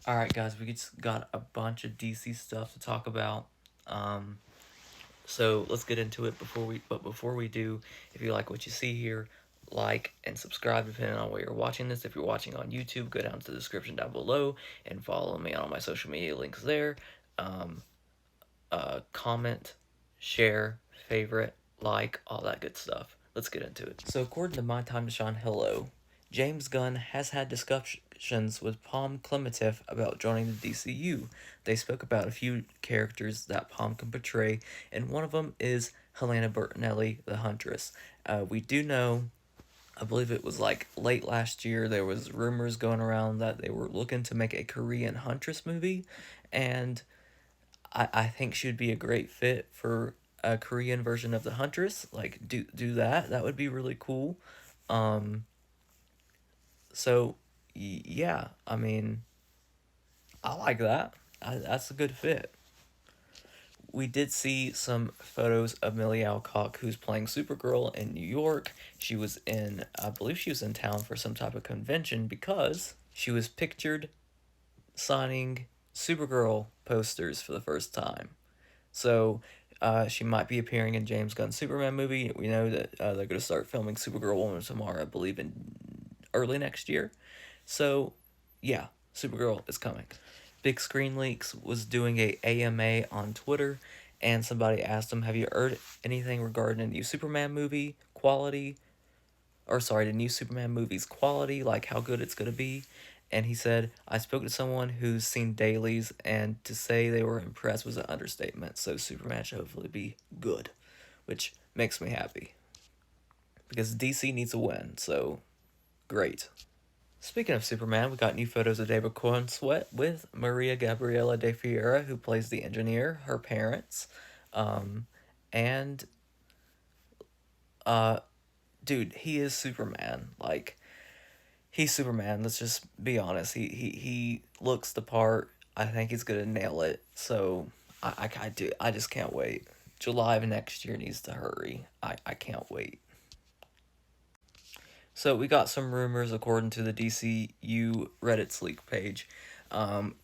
Alright, guys, we just got a bunch of DC stuff to talk about. Um, so let's get into it before we do, if you like what you see here, like and subscribe depending on where you're watching this. If you're watching on YouTube, go down to the description down below and follow me on all my social media links there. Um, Comment, share, favorite, like, all that good stuff. Let's get into it. So, according to My Time to Shine Hello, James Gunn has had discussions with Palm Clementif about joining the DCU. They spoke about a few characters that Palm can portray, and one of them is Helena Bertinelli, the Huntress. We do know, I believe it was like late last year, there was rumors going around that they were looking to make a Korean Huntress movie, and I think she'd be a great fit for a Korean version of the Huntress. Like do that. That would be really cool. Um so yeah, I mean, I like that. That's a good fit. We did see some photos of Millie Alcock, who's playing Supergirl in New York. She was in, I believe she was in town for some type of convention because she was pictured signing Supergirl posters for the first time. So she might be appearing in James Gunn's Superman movie. We know that they're going to start filming Supergirl Woman tomorrow, I believe, in early next year. So, yeah, Supergirl is coming. Big Screen Leaks was doing a AMA on Twitter, and somebody asked him, "Have you heard anything regarding a new Superman movie quality? Or sorry, the new Superman movie's quality, like how good it's gonna be?" And he said, "I spoke to someone who's seen dailies, and to say they were impressed was an understatement. So Superman should hopefully be good," which makes me happy because DC needs a win. So great. Speaking of Superman, we got new photos of David Cornsweet with Maria Gabriela de Fiera, who plays the engineer, her parents, um, and uh, dude, he is Superman. Like, he's Superman. Let's just be honest. He looks the part. I think he's gonna nail it. So I just can't wait. July of next year needs to hurry. I can't wait. So we got some rumors according to the DCU Reddit's leak page.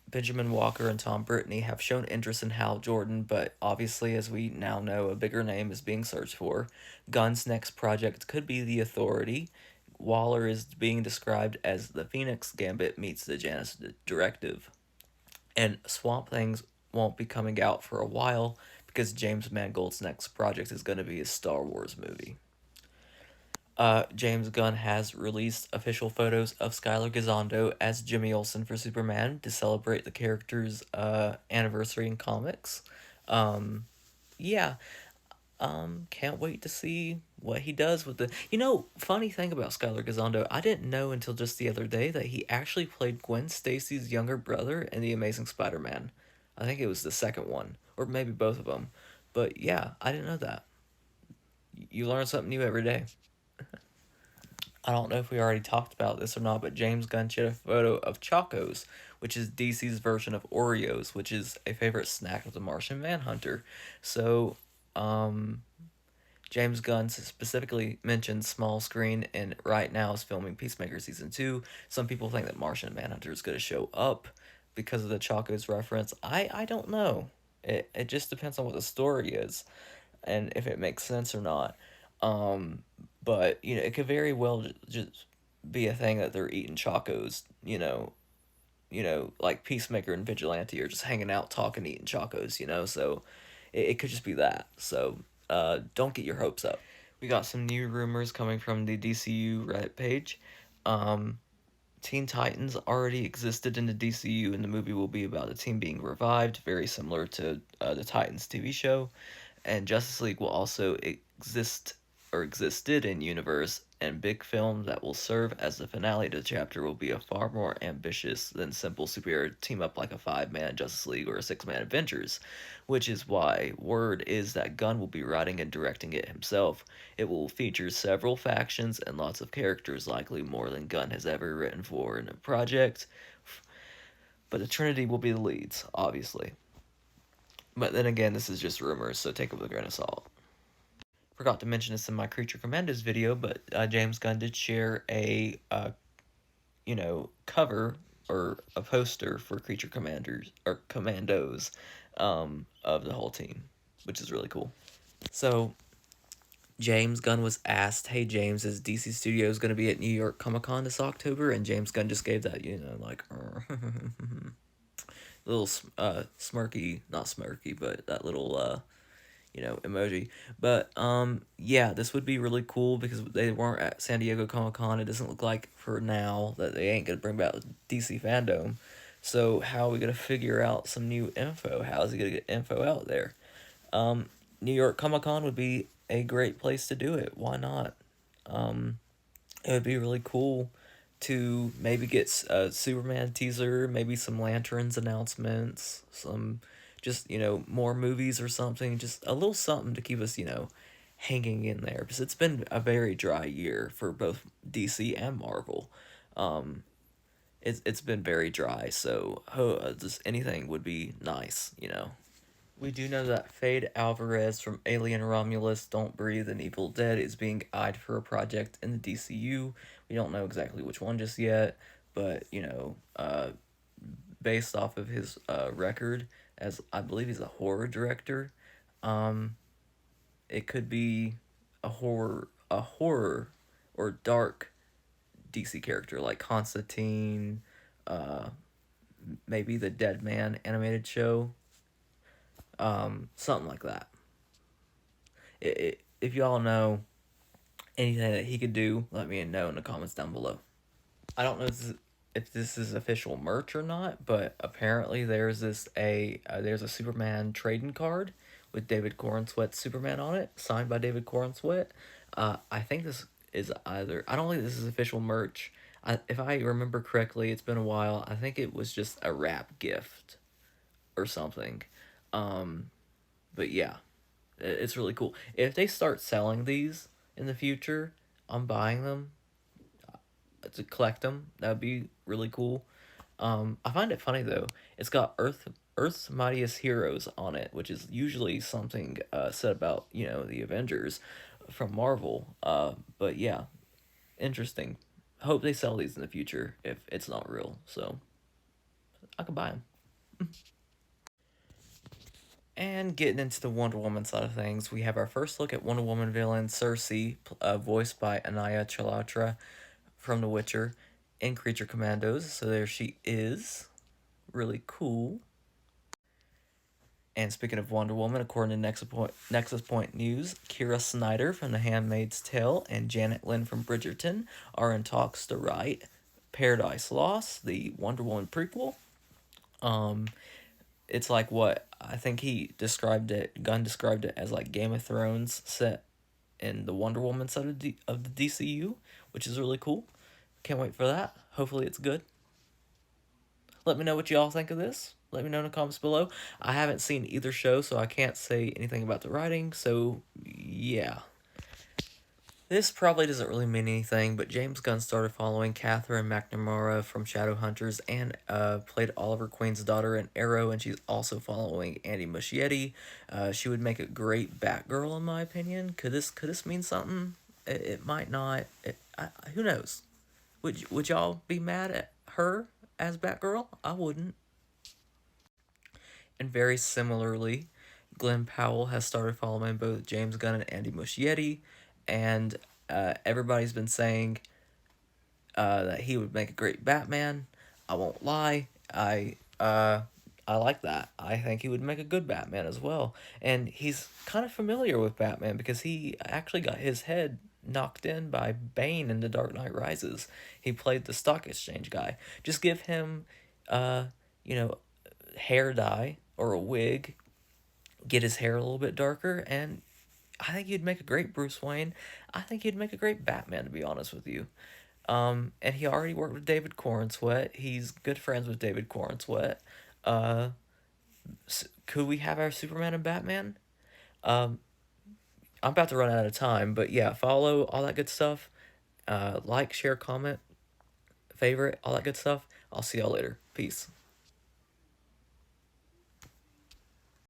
Benjamin Walker and Tom Brittany have shown interest in Hal Jordan, but obviously, as we now know, a bigger name is being searched for. Gunn's next project could be The Authority. Waller is being described as the Phoenix Gambit meets the Janus Directive. And Swamp Things won't be coming out for a while because James Mangold's next project is going to be a Star Wars movie. James Gunn has released official photos of Skylar Gisondo as Jimmy Olsen for Superman to celebrate the character's anniversary in comics. Um, yeah, can't wait to see what he does with the. Funny thing about Skylar Gisondo, I didn't know until just the other day that he actually played Gwen Stacy's younger brother in The Amazing Spider-Man. I think it was the second one, or maybe both of them. But yeah, I didn't know that. You learn something new every day. I don't know if we already talked about this or not, but James Gunn shared a photo of Chocos, which is DC's version of Oreos, which is a favorite snack of the Martian Manhunter. So, James Gunn specifically mentioned small screen and right now is filming Peacemaker Season 2. Some people think that Martian Manhunter is going to show up because of the Chocos reference. I don't know. It just depends on what the story is and if it makes sense or not. Um, but it could very well just be a thing that they're eating chocos. Like Peacemaker and Vigilante are just hanging out, talking, eating chocos. So it could just be that. So don't get your hopes up. We got some new rumors coming from the DCU Reddit page. Um, Teen Titans already existed in the DCU, and the movie will be about the team being revived, very similar to the Titans TV show. And Justice League will also exist or existed in universe, and big film that will serve as the finale to the chapter will be a far more ambitious than simple superhero team up like a 5-man Justice League or a 6-man Avengers, which is why word is that Gunn will be writing and directing it himself. It will feature several factions and lots of characters, likely more than Gunn has ever written for in a project, but the Trinity will be the leads, obviously. But then again, this is just rumors, so take it with a grain of salt. Forgot to mention this in my Creature Commandos video, but James Gunn did share a, cover or a poster for Creature Commanders or Commandos of the whole team, which is really cool. So James Gunn was asked, "Hey James, is DC Studios going to be at New York Comic Con this October?" And James Gunn just gave that, like little smirky, not smirky, but that little emoji. But yeah, this would be really cool because they weren't at San Diego Comic Con. It doesn't look like for now that they ain't gonna bring back DC fandom. So how are we gonna figure out some new info? How is he gonna get info out there? New York Comic Con would be a great place to do it. Why not? It would be really cool to maybe get a Superman teaser, maybe some Lanterns announcements, some just, more movies or something, just a little something to keep us, hanging in there because it's been a very dry year for both DC and Marvel. Um, it's been very dry, so just anything would be nice. We do know that Fade Alvarez from Alien Romulus, Don't Breathe, and Evil Dead is being eyed for a project in the DCU. We don't know exactly which one just yet, but, based off of his record, as I believe he's a horror director, um, it could be a horror or dark DC character like Constantine, uh, maybe the Dead Man animated show, something like that. If y'all know anything that he could do, let me know in the comments down below. I don't know if this is official merch or not, but apparently there's a Superman trading card with David Corenswet's Superman on it, signed by David Corenswet. I think this is either I don't think this is official merch. If I remember correctly, it's been a while. I think it was just a wrap gift or something. Um, but yeah, it's really cool. If they start selling these in the future, I'm buying them to collect them. That would be really cool. I find it funny though. It's got Earth's Mightiest Heroes on it, which is usually something said about the Avengers from Marvel. But yeah, interesting. Hope they sell these in the future if it's not real. So I could buy them. And getting into the Wonder Woman side of things, we have our first look at Wonder Woman villain Cersei, voiced by Anaya Chalotra from The Witcher in Creature Commandos. So there she is. Really cool. And speaking of Wonder Woman, according to Nexus Point News, Kira Snyder from The Handmaid's Tale and Janet Lynn from Bridgerton are in talks to write Paradise Lost, the Wonder Woman prequel. It's like what I think Gunn described it as like Game of Thrones set in the Wonder Woman side of the DCU, which is really cool. Can't wait for that. Hopefully it's good. Let me know what y'all think of this. Let me know in the comments below. I haven't seen either show, so I can't say anything about the writing, so yeah. This probably doesn't really mean anything, but James Gunn started following Catherine McNamara from Shadowhunters and played Oliver Queen's daughter in Arrow, and she's also following Andy Muschietti. She would make a great Batgirl, in my opinion. Could this mean something? It might not. Who knows? Would y'all be mad at her as Batgirl? I wouldn't. And very similarly, Glenn Powell has started following both James Gunn and Andy Muschietti, and everybody's been saying that he would make a great Batman. I won't lie, I like that. I think he would make a good Batman as well. And he's kind of familiar with Batman because he actually got his head knocked in by Bane in The Dark Knight Rises. He played the stock exchange guy. Just give him, uh, you know, hair dye or a wig, get his hair a little bit darker, and I think he'd make a great Bruce Wayne. I think he'd make a great Batman, to be honest with you. And he already worked with David Corenswet. He's good friends with David Corenswet. Uh, could we have our Superman and Batman? Um, I'm about to run out of time, but yeah, follow all that good stuff. Like, share, comment, favorite, all that good stuff. I'll see y'all later. Peace.